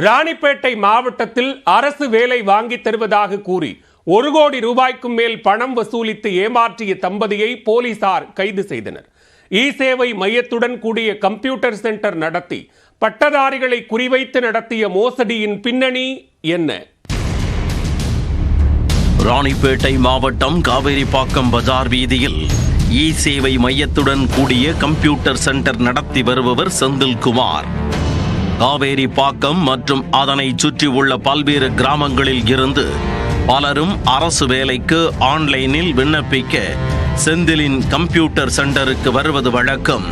ராணிப்பேட்டை மாவட்டத்தில் அரசு வேலை வாங்கி தருவதாக கூறி 1 கோடி ரூபாய்க்கும் மேல் பணம் வசூலித்து ஏமாற்றிய தம்பதியை போலீசார் கைது செய்தனர். இ-சேவை மையத்துடன் கூடிய கம்ப்யூட்டர் சென்டர் நடத்தி பட்டதாரிகளை குறிவைத்து நடத்திய மோசடியின் பின்னணி என்ன? ராணிப்பேட்டை மாவட்டம் காவேரிப்பாக்கம் பஜார் வீதியில் இ-சேவை மையத்துடன் கூடிய கம்ப்யூட்டர் சென்டர் நடத்தி வருபவர் செந்தில்குமார். காவேரிப்பாக்கம் மற்றும் அதனை சுற்றியுள்ள பல்வேறு கிராமங்களில் இருந்து பலரும் அரசு வேலைக்கு ஆன்லைனில் விண்ணப்பிக்க செந்திலின் கம்ப்யூட்டர் சென்டருக்கு வருவது வழக்கம்.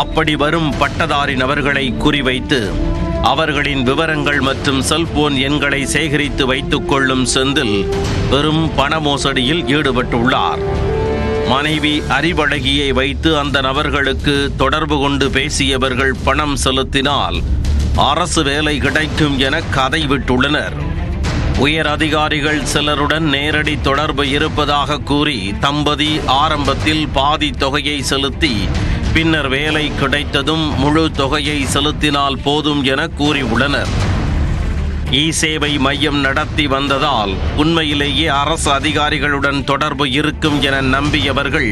அப்படி வரும் பட்டதாரி நபர்களை குறிவைத்து அவர்களின் விவரங்கள் மற்றும் செல்போன் எண்களை சேகரித்து வைத்துக் கொள்ளும் செந்தில் பெரும் பண மோசடியில் ஈடுபட்டுள்ளார். மனைவி அறிவழகியை வைத்து அந்த நபர்களுக்கு தொடர்பு கொண்டு பேசியவர்கள் பணம் செலுத்தினால் அரசு வேலை கிடைக்கும் என கதை விட்டுள்ளனர். உயர் அதிகாரிகள் சிலருடன் நேரடி தொடர்பு இருப்பதாக கூறி தம்பதி ஆரம்பத்தில் பாதி தொகையை செலுத்தி பின்னர் வேலை கிடைத்ததும் முழு தொகையை செலுத்தினால் போதும் என கூறியுள்ளனர். இ-சேவை மையம் நடத்தி வந்ததால் உண்மையிலேயே அரசு அதிகாரிகளுடன் தொடர்பு இருக்கும் என நம்பியவர்கள்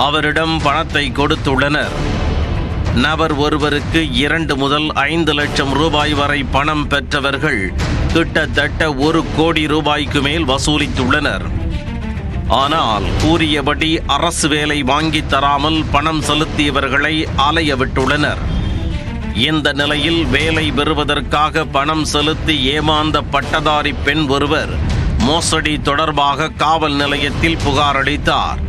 அவரிடம் பணத்தை கொடுத்துள்ளனர். நபர் ஒருவருக்கு 2 முதல் 5 லட்சம் ரூபாய் வரை பணம் பெற்றவர்கள் கிட்டத்தட்ட 1 கோடி ரூபாய்க்கு மேல் வசூலித்துள்ளனர். ஆனால் கூறியபடி அரசு வேலை வாங்கி தராமல் பணம் செலுத்தியவர்களை அலைய விட்டுள்ளனர். இந்த நிலையில் வேலை பெறுவதற்காக பணம் செலுத்தி ஏமாந்த பட்டதாரி பெண் ஒருவர் மோசடி தொடர்பாக காவல் நிலையத்தில் புகார் அளித்தார்.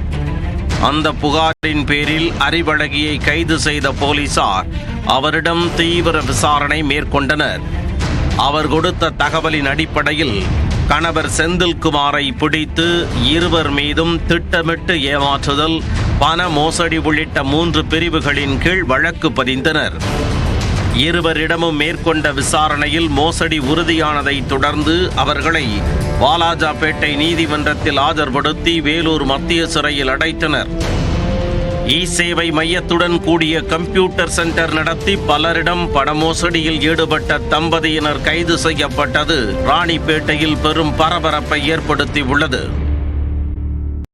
அந்த புகாரின் பேரில் அறிவழகியை கைது செய்த போலீசார் அவரிடம் தீவிர விசாரணை மேற்கொண்டனர். அவர் கொடுத்த தகவலின் அடிப்படையில் கணவர் செந்தில்குமாரை பிடித்து இருவர் மீதும் திட்டமிட்டு ஏமாற்றுதல், பண மோசடி உள்ளிட்ட 3 பிரிவுகளின் கீழ் வழக்கு பதிந்தனர். இருவரிடமும் மேற்கொண்ட விசாரணையில் மோசடி உறுதியானதை தொடர்ந்து அவர்களை வாலாஜாபேட்டை நீதிமன்றத்தில் ஆஜர்படுத்தி வேலூர் மத்திய சிறையில் அடைத்தனர். இ-சேவை மையத்துடன் கூடிய கம்ப்யூட்டர் சென்டர் நடத்தி பலரிடம் பண மோசடியில் ஈடுபட்ட தம்பதியினர் கைது செய்யப்பட்டது ராணிப்பேட்டையில் பெரும் பரபரப்பை ஏற்படுத்தி உள்ளது.